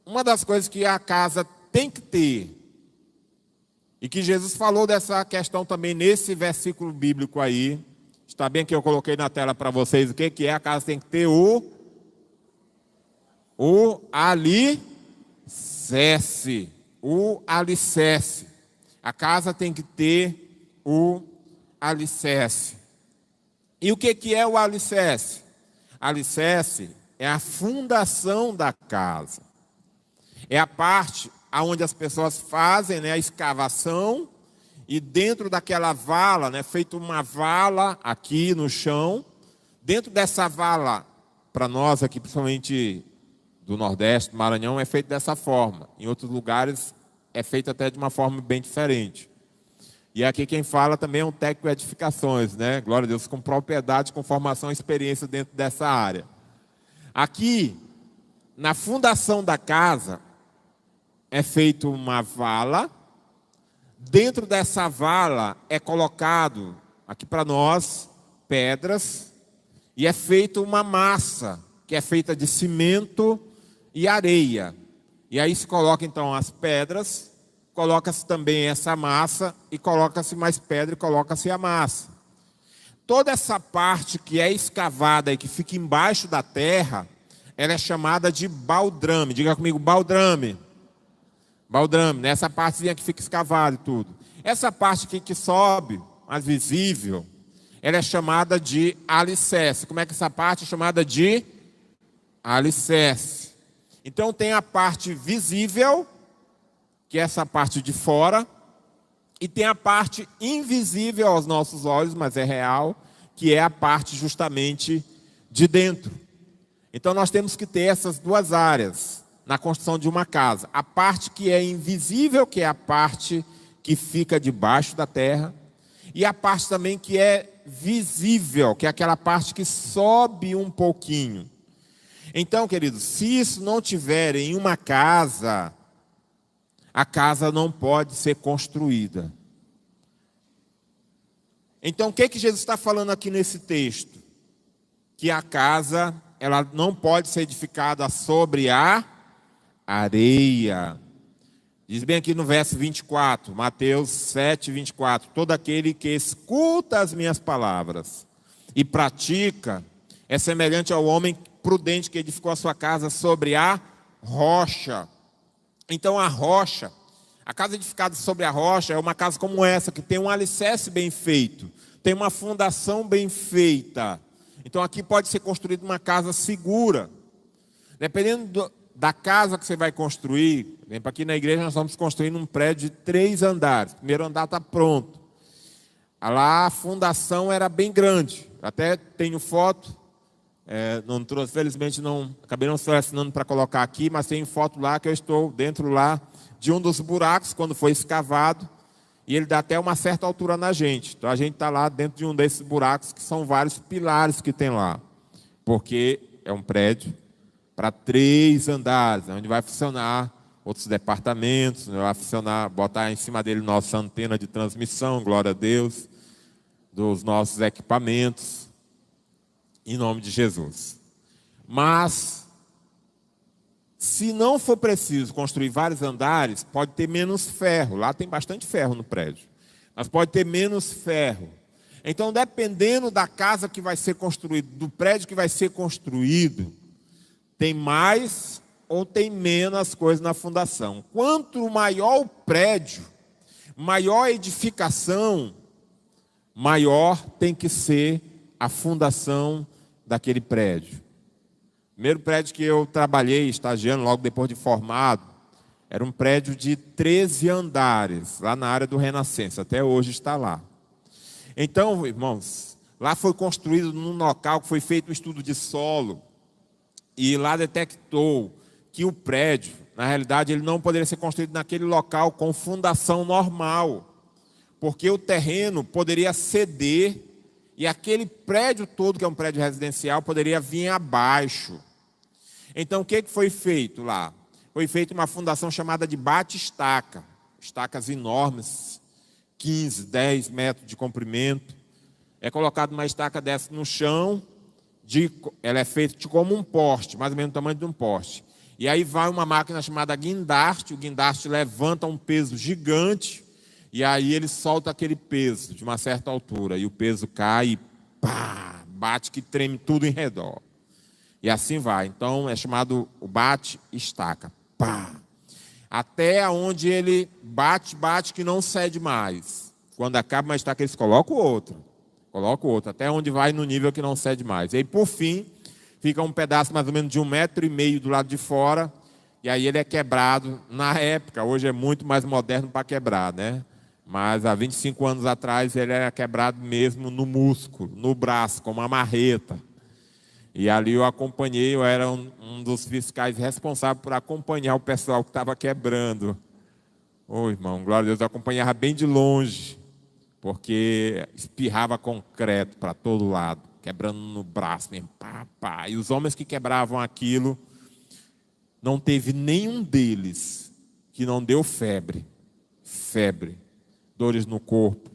uma das coisas que a casa tem que ter, e que Jesus falou dessa questão também nesse versículo bíblico aí, está bem que eu coloquei na tela para vocês o que é, a casa tem que ter o alicerce. O alicerce. A casa tem que ter o alicerce. E o que é o alicerce? Alicerce é a fundação da casa. É a parte onde as pessoas fazem, né, a escavação, e dentro daquela vala, né, feito uma vala aqui no chão. Dentro dessa vala, para nós aqui, principalmente do Nordeste, do Maranhão, é feito dessa forma. Em outros lugares é feito até de uma forma bem diferente. E aqui quem fala também é um técnico de edificações, né? Glória a Deus, com propriedade, com formação e experiência dentro dessa área. Aqui, na fundação da casa, é feito uma vala. Dentro dessa vala é colocado, aqui para nós, pedras, e é feita uma massa, que é feita de cimento e areia. E aí se coloca então as pedras, coloca-se também essa massa, e coloca-se mais pedra e coloca-se a massa. Toda essa parte que é escavada e que fica embaixo da terra, ela é chamada de baldrame. Diga comigo, baldrame. Baldrame, né? Essa partezinha que fica escavada e tudo. Essa parte aqui que sobe, mais visível, ela é chamada de alicerce. Como é que essa parte é chamada de alicerce? Então tem a parte visível, que é essa parte de fora, e tem a parte invisível aos nossos olhos, mas é real, que é a parte justamente de dentro. Então nós temos que ter essas duas áreas na construção de uma casa. A parte que é invisível, que é a parte que fica debaixo da terra, e a parte também que é visível, que é aquela parte que sobe um pouquinho. Então, queridos, se isso não tiver em uma casa, a casa não pode ser construída. Então, o que Jesus está falando aqui nesse texto? Que a casa, ela não pode ser edificada sobre a areia. Diz bem aqui no verso 24, Mateus 7, 24. Todo aquele que escuta as minhas palavras e pratica é semelhante ao homem prudente que edificou a sua casa sobre a rocha. Então a rocha, a casa edificada sobre a rocha é uma casa como essa, que tem um alicerce bem feito, tem uma fundação bem feita. Então aqui pode ser construída uma casa segura. Dependendo da casa que você vai construir, por exemplo, aqui na igreja nós estamos construindo um prédio de 3 andares. O primeiro andar está pronto. Lá a fundação era bem grande. Até tenho foto, não trouxe, felizmente acabei não selecionando para colocar aqui, mas tem foto lá que eu estou dentro lá de um dos buracos quando foi escavado, e ele dá até uma certa altura na gente. Então a gente está lá dentro de um desses buracos, que são vários pilares que tem lá, porque é um prédio para 3 andares, onde vai funcionar outros departamentos, vai funcionar, botar em cima dele nossa antena de transmissão, glória a Deus, dos nossos equipamentos, em nome de Jesus. Mas, se não for preciso construir vários andares, pode ter menos ferro. Lá tem bastante ferro no prédio, mas pode ter menos ferro. Então, dependendo da casa que vai ser construída, do prédio que vai ser construído, tem mais ou tem menos coisa na fundação. Quanto maior o prédio, maior a edificação, maior tem que ser a fundação daquele prédio. O primeiro prédio que eu trabalhei, estagiando logo depois de formado, era um prédio de 13 andares, lá na área do Renascença, até hoje está lá. Então, irmãos, lá foi construído num local que foi feito um estudo de solo, e lá detectou que o prédio, na realidade, ele não poderia ser construído naquele local com fundação normal, porque o terreno poderia ceder e aquele prédio todo, que é um prédio residencial, poderia vir abaixo. Então, o que foi feito lá? Foi feita uma fundação chamada de bate-estaca, estacas enormes, 15, 10 metros de comprimento. É colocada uma estaca dessa no chão, ela é feita como um poste, mais ou menos o tamanho de um poste. E aí vai uma máquina chamada guindaste, o guindaste levanta um peso gigante, e aí ele solta aquele peso de uma certa altura, e o peso cai e pá, bate que treme tudo em redor. E assim vai. Então é chamado o bate e estaca. Pá. Até onde ele bate que não cede mais. Quando acaba uma estaca, eles colocam o outro. Até onde vai no nível que não cede mais. E aí, por fim, fica um pedaço mais ou menos de 1,5 metros do lado de fora. E aí ele é quebrado. Na época, hoje é muito mais moderno para quebrar, né? Mas há 25 anos atrás ele era quebrado mesmo no músculo, no braço, com uma marreta. E ali eu acompanhei, eu era um dos fiscais responsáveis por acompanhar o pessoal que estava quebrando. Ô irmão, glória a Deus, eu acompanhava bem de longe, porque espirrava concreto para todo lado, quebrando no braço mesmo, pá, pá. E os homens que quebravam aquilo, não teve nenhum deles que não deu febre, dores no corpo.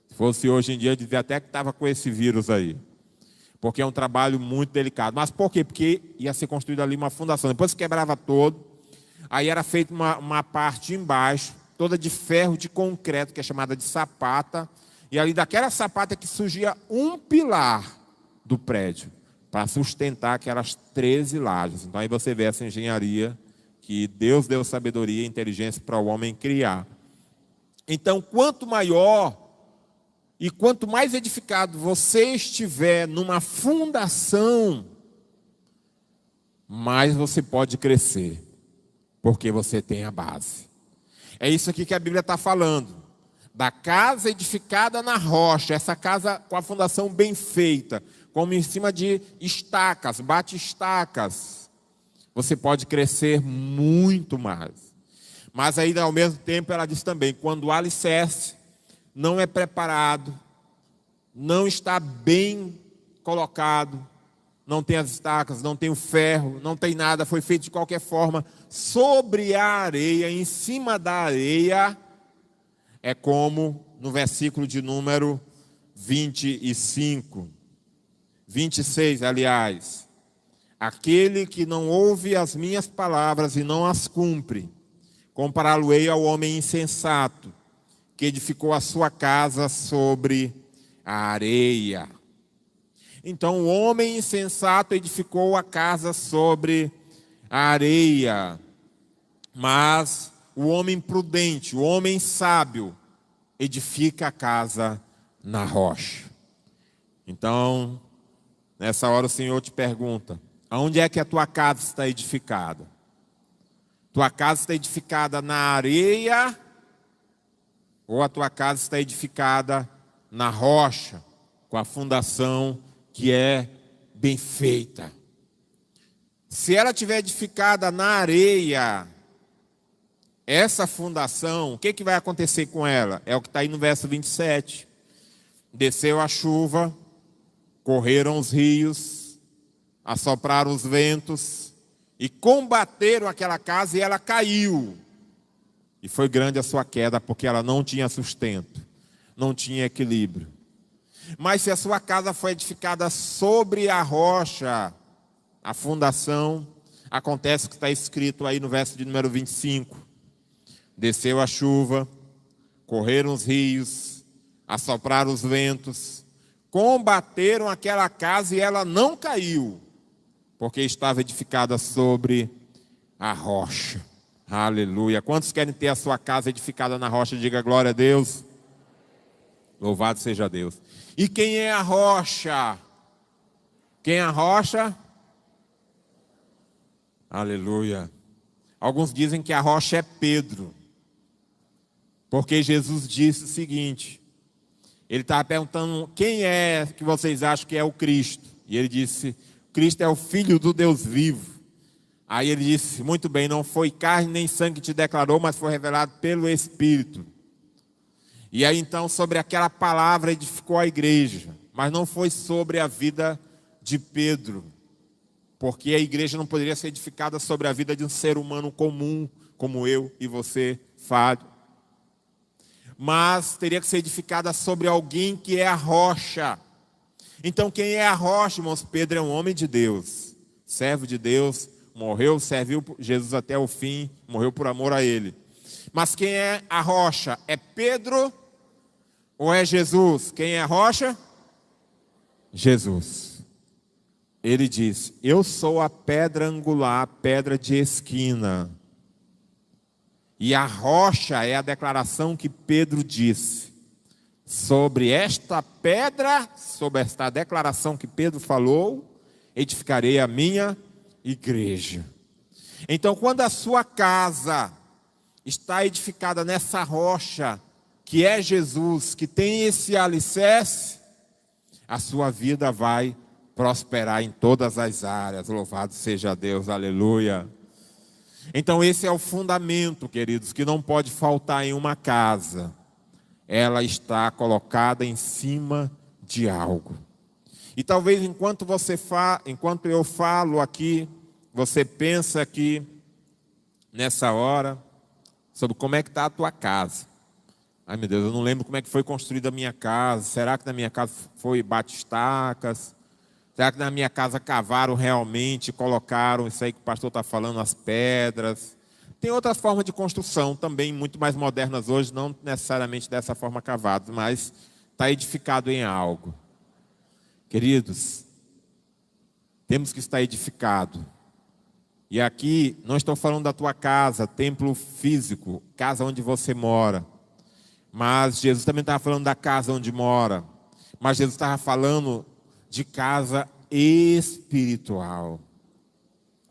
Se fosse hoje em dia, eu dizia até que estava com esse vírus aí. Porque é um trabalho muito delicado. Mas por quê? Porque ia ser construída ali uma fundação. Depois se quebrava todo, aí era feita uma parte embaixo, toda de ferro, de concreto, que é chamada de sapata. E ali daquela sapata que surgia um pilar do prédio, para sustentar aquelas 13 lajes. Então aí você vê essa engenharia, que Deus deu sabedoria e inteligência para o homem criar. Então, quanto maior e quanto mais edificado você estiver numa fundação, mais você pode crescer, porque você tem a base. É isso aqui que a Bíblia está falando, da casa edificada na rocha, essa casa com a fundação bem feita, como em cima de estacas, bate-estacas, você pode crescer muito mais. Mas aí, ao mesmo tempo, ela diz também, quando o alicerce não é preparado, não está bem colocado, não tem as estacas, não tem o ferro, não tem nada, foi feito de qualquer forma, sobre a areia, em cima da areia, é como no versículo de número 26, aliás. Aquele que não ouve as minhas palavras e não as cumpre, compará-lo-ei ao homem insensato, que edificou a sua casa sobre a areia. Então o homem insensato edificou a casa sobre a areia, mas o homem prudente, o homem sábio, edifica a casa na rocha. Então, nessa hora o Senhor te pergunta, aonde é que a tua casa está edificada? Tua casa está edificada na areia, ou a tua casa está edificada na rocha, com a fundação que é bem feita? Se ela estiver edificada na areia, essa fundação, o que vai acontecer com ela? É o que está aí no verso 27. Desceu a chuva, correram os rios, assopraram os ventos, e combateram aquela casa e ela caiu. E foi grande a sua queda, porque ela não tinha sustento, não tinha equilíbrio. Mas se a sua casa foi edificada sobre a rocha, a fundação, acontece o que está escrito aí no verso de número 25. Desceu a chuva, correram os rios, assopraram os ventos, combateram aquela casa e ela não caiu, porque estava edificada sobre a rocha. Aleluia. Quantos querem ter a sua casa edificada na rocha? Diga glória a Deus. Louvado seja Deus. E quem é a rocha? Quem é a rocha? Aleluia. Alguns dizem que a rocha é Pedro, porque Jesus disse o seguinte, ele estava perguntando, quem é que vocês acham que é o Cristo? E ele disse, Cristo é o Filho do Deus vivo. Aí ele disse, muito bem, não foi carne nem sangue que te declarou, mas foi revelado pelo Espírito. E aí então sobre aquela palavra edificou a igreja, mas não foi sobre a vida de Pedro, porque a igreja não poderia ser edificada sobre a vida de um ser humano comum, como eu e você, Fábio. Mas teria que ser edificada sobre alguém que é a rocha. Então quem é a rocha, irmãos? Pedro é um homem de Deus, servo de Deus, morreu, serviu Jesus até o fim, morreu por amor a ele. Mas quem é a rocha? É Pedro ou é Jesus? Quem é a rocha? Jesus. Ele diz: eu sou a pedra angular, a pedra de esquina. E a rocha é a declaração que Pedro disse. Sobre esta pedra, sobre esta declaração que Pedro falou, edificarei a minha igreja. Então, quando a sua casa está edificada nessa rocha, que é Jesus, que tem esse alicerce, a sua vida vai prosperar em todas as áreas. Louvado seja Deus, aleluia. Então esse é o fundamento, queridos, que não pode faltar em uma casa. Ela está colocada em cima de algo. E talvez enquanto eu falo aqui, você pensa aqui, nessa hora, sobre como é que está a tua casa. Ai meu Deus, eu não lembro como é que foi construída a minha casa. Será que na minha casa foi bate-estacas? Será que na minha casa cavaram realmente, colocaram isso aí que o pastor está falando, as pedras? Tem outras formas de construção também, muito mais modernas hoje, não necessariamente dessa forma cavadas, mas está edificado em algo. Queridos, temos que estar edificado. E aqui não estou falando da tua casa, templo físico, casa onde você mora. Mas Jesus também estava falando da casa onde mora. Mas Jesus estava falando de casa espiritual.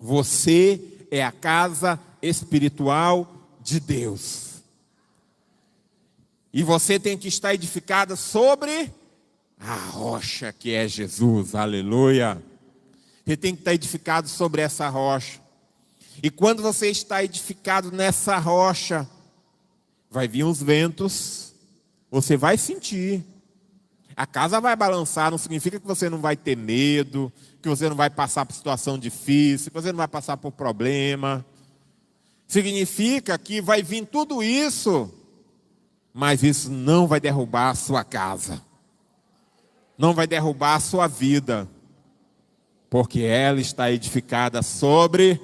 Você é a casa espiritual de Deus. E você tem que estar edificada sobre a rocha que é Jesus. Aleluia. Você tem que estar edificado sobre essa rocha. E quando você está edificado nessa rocha, vai vir os ventos, você vai sentir. A casa vai balançar, não significa que você não vai ter medo, que você não vai passar por situação difícil, que você não vai passar por problema. Significa que vai vir tudo isso, mas isso não vai derrubar a sua casa. Não vai derrubar a sua vida, porque ela está edificada sobre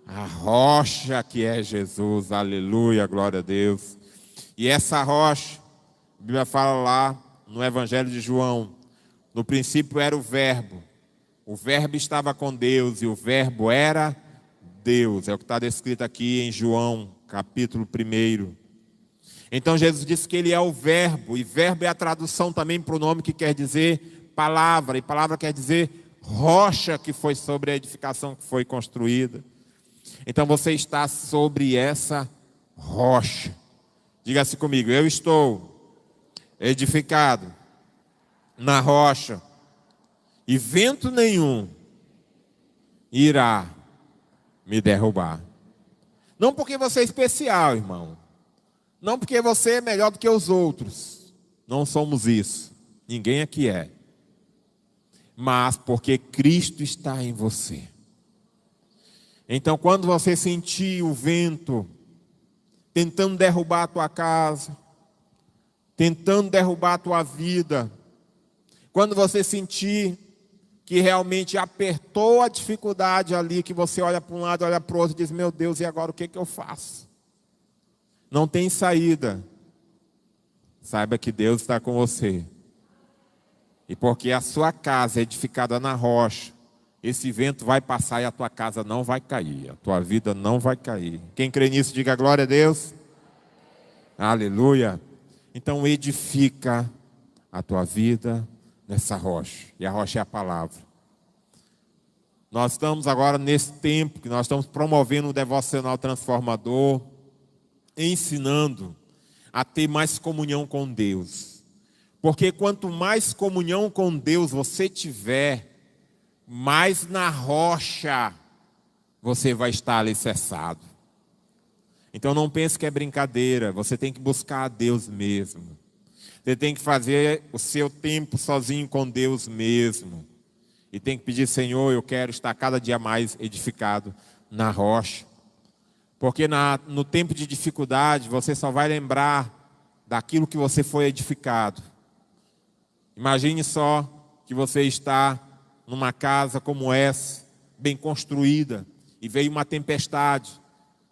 a rocha que é Jesus. Aleluia, glória a Deus. E essa rocha, a Bíblia fala lá no Evangelho de João, no princípio era o Verbo estava com Deus e o Verbo era Deus. É o que está descrito aqui em João, capítulo 1. Então Jesus disse que ele é o Verbo, e Verbo é a tradução também para o nome que quer dizer palavra, e palavra quer dizer rocha que foi sobre a edificação que foi construída. Então você está sobre essa rocha. Diga-se comigo, eu estou edificado na rocha, e vento nenhum irá me derrubar. Não porque você é especial, irmão. Não porque você é melhor do que os outros. Não somos isso. Ninguém aqui é. Mas porque Cristo está em você. Então, quando você sentir o vento tentando derrubar a tua casa, tentando derrubar a tua vida, quando você sentir que realmente apertou a dificuldade ali, que você olha para um lado, olha para o outro e diz, meu Deus, e agora o que eu faço? Não tem saída. Saiba que Deus está com você. E porque a sua casa é edificada na rocha, esse vento vai passar e a tua casa não vai cair, a tua vida não vai cair. Quem crê nisso, diga glória a Deus. Aleluia. Então edifica a tua vida nessa rocha. E a rocha é a palavra. Nós estamos agora nesse tempo que nós estamos promovendo o devocional transformador, ensinando a ter mais comunhão com Deus. Porque quanto mais comunhão com Deus você tiver, mais na rocha você vai estar alicerçado. Então não pense que é brincadeira, você tem que buscar a Deus mesmo. Você tem que fazer o seu tempo sozinho com Deus mesmo. E tem que pedir, Senhor, eu quero estar cada dia mais edificado na rocha. Porque no tempo de dificuldade, você só vai lembrar daquilo que você foi edificado. Imagine só que você está numa casa como essa, bem construída, e veio uma tempestade.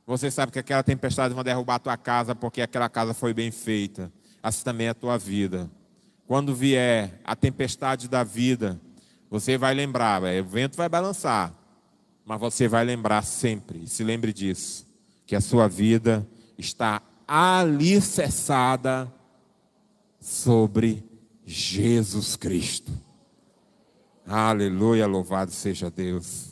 Você sabe que aquela tempestade vai derrubar a tua casa porque aquela casa foi bem feita. Assim também é a tua vida. Quando vier a tempestade da vida, você vai lembrar, o vento vai balançar, mas você vai lembrar sempre, se lembre disso, que a sua vida está alicerçada sobre Jesus Cristo. Aleluia, louvado seja Deus.